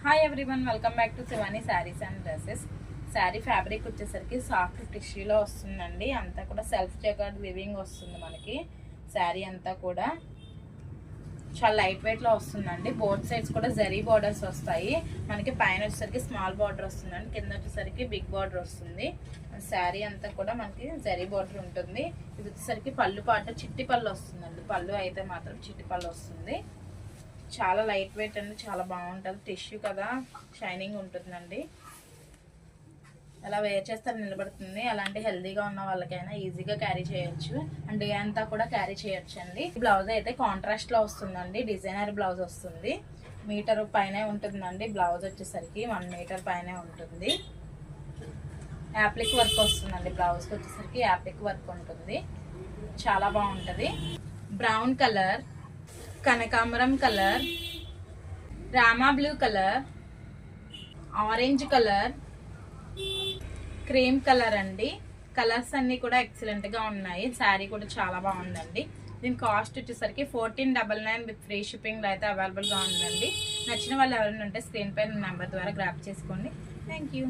Hi everyone, welcome back to Shivani saris and dresses. Sari fabric వచ్చేసరికి soft టిష్యూలో వస్తుందండి. అంతా కూడా సెల్ఫ్ జకార్డ్ వివింగ్ వస్తుంది. మనకి శారీ అంతా కూడా చాలా లైట్ వెయిట్లో వస్తుందండి. బోత్ సైడ్స్ కూడా జరీ బార్డర్స్ వస్తాయి. మనకి పైన వచ్చేసరికి స్మాల్ బార్డర్ వస్తుందండి, కింద వచ్చేసరికి బిగ్ బార్డర్ వస్తుంది. శారీ అంతా కూడా మనకి జరీ బార్డర్ ఉంటుంది. ఇది వచ్చేసరికి పళ్ళు పాట చిట్టి పళ్ళు వస్తుందండి. పళ్ళు అయితే మాత్రం చిట్టి పళ్ళు వస్తుంది. చాలా లైట్ వెయిట్ అండి, చాలా బాగుంటుంది. టిష్యూ కదా, షైనింగ్ ఉంటుందండి. అలా వేర్ చేస్తే నిలబడుతుంది. అలాంటి హెల్దీగా ఉన్న వాళ్ళకైనా ఈజీగా క్యారీ చేయొచ్చు అండ్ డే అంతా కూడా క్యారీ చేయొచ్చు అండి. బ్లౌజ్ అయితే కాంట్రాస్ట్ లో వస్తుందండి. డిజైనర్ బ్లౌజ్ వస్తుంది. మీటర్ పైనే ఉంటుందండి. బ్లౌజ్ వచ్చేసరికి 1 మీటర్ పైనే ఉంటుంది. యాప్లిక్ వర్క్ వస్తుందండి. బ్లౌజ్కి వచ్చేసరికి యాప్లిక్ వర్క్ ఉంటుంది. చాలా బాగుంటుంది. బ్రౌన్ కలర్, కనకాంబరం colour, Rama blue colour, orange colour, cream colour అండి. కలర్స్ అన్ని కూడా ఎక్సలెంట్ గా ఉన్నాయి. శారీ కూడా చాలా బాగుందండి. దీని కాస్ట్ వచ్చేసరికి 1499 విత్ ఫ్రీ షిప్పింగ్ లో అయితే అవైలబుల్ గా ఉందండి. నచ్చిన వాళ్ళు ఎవరైనా ఉంటే స్క్రీన్ పైన నెంబర్ ద్వారా గ్రాప్ చేసుకోండి. Thank you.